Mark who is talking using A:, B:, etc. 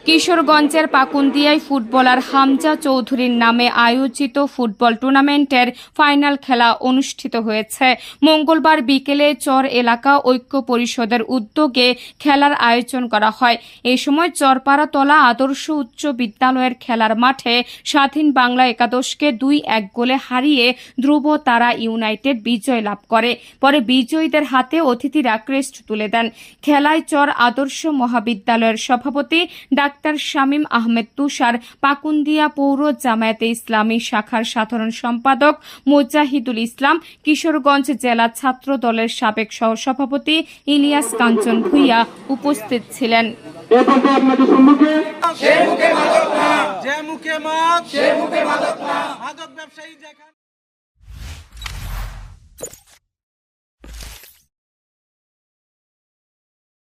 A: কিশোরগঞ্জের পাকুন্দিয়ায় ফুটবলার হামজা চৌধুরীর নামে আয়োজিত ফুটবল টুর্নামেন্টের ফাইনাল খেলা অনুষ্ঠিত হয়েছে। মঙ্গলবার বিকেলে চর এলাকা ঐক্য পরিষদের উদ্যোগে খেলার আয়োজন করা হয়। এই সময় চরপাড়াতলা আদর্শ উচ্চ বিদ্যালয়ের খেলার মাঠে স্বাধীন বাংলা একাদশকে 2-1 গোলে হারিয়ে ধ্রুব তারা ইউনাইটেড বিজয় লাভ করে। পরে বিজয়ীদের হাতে অতিথিরা ক্রেস্ট তুলে দেন। খেলায় চর আদর্শ মহাবিদ্যালয়ের সভাপতি ডাক্তার শামীম আহমেদ তুষার, পাকুন্দিয়া পৌর জামায়াতে ইসলামী শাখার সাধারণ সম্পাদক মোজাহিদুল ইসলাম, কিশোরগঞ্জ জেলা ছাত্র দলের সাবেক সহসভাপতি ইলিয়াস কাঞ্চন ভূঁইয়া উপস্থিত ছিলেন।